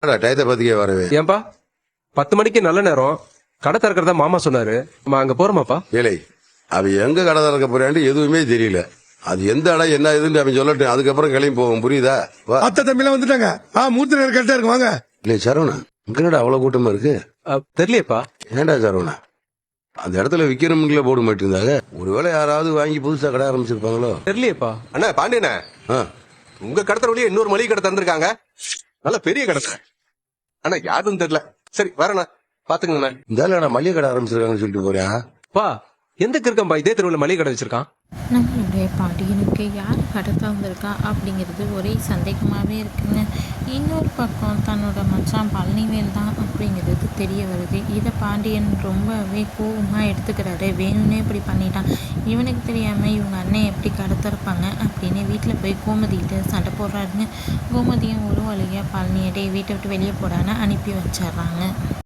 டயத்தை பத்திக்கே வரவே. ஏன்பா 10 மணிக்கு நல்ல நேரம், கடை திறக்கிறதா மாமா சொன்னாரு. நம்ம அங்க போறோமாப்பா? ஏழை அவ எங்க கடை திறக்க போறான்னு எதுவுமே தெரியல. அது எந்த இடம் என்ன இதுன்னு அவன் சொல்லட்டும், அதுக்கப்புறம் கிளம்பி போவோம். புரியுதா? அத்தை தம்பிலாம் வந்துட்டாங்க. மூர்த்தி நேரம் கரெக்டா இருக்கு, வாங்க. இல்ல சரவணா, இங்கடா அவ்வளவு கூட்டமா இருக்கு? தெரியலையேப்பா. ஏண்டா சரவணா, அந்த இடத்துல விக்கிறவங்கள போட மாட்டேங்கிறாங்க. ஒருவேளை யாராவது வாங்கி புதுசா கடை ஆரம்பிச்சிருப்பாங்களோ? தெரியலையேப்பா. அண்ணா பாண்டியண்ணே, உங்க கடத்தர வழியா இன்னொரு மளிகை கடை தந்திருக்காங்க. நல்ல பெரிய கடை அண்ணா, யாருன்னு தெரியல. சரி வரண்ணா, பாத்துக்கங்கண்ணா. இந்த மளிகை கடை ஆரம்பிச்சிருக்காங்கன்னு சொல்லிட்டு போறேன். பா எந்த இருக்கம்பா இதே தெருவில் மளிகை கடை வச்சிருக்கான்? நம்மளுடைய பாண்டியனுக்கு யார் கடை தந்திருக்கா அப்படிங்கிறது ஒரே சந்தேகமாகவே இருக்குங்க. இன்னொரு பக்கம் தன்னோட மச்சான் பழனிவேல் தான் அப்படிங்கிறது தெரிய வருது. இதை பாண்டியன் ரொம்பவே கோபமாக எடுத்துக்கிறாரு. வேணும்னே இப்படி பண்ணிட்டான், இவனுக்கு தெரியாமல் இவங்க அண்ணன் எப்படி கடை திறப்பாங்க அப்படின்னு வீட்டில் போய் கோமதிக்கிட்ட சண்டை போடுறாருங்க. கோமதியும் ஒரு வழியாக பழனியடே வீட்டை விட்டு வெளியே போடான்னு அனுப்பி வச்சிட்றாங்க.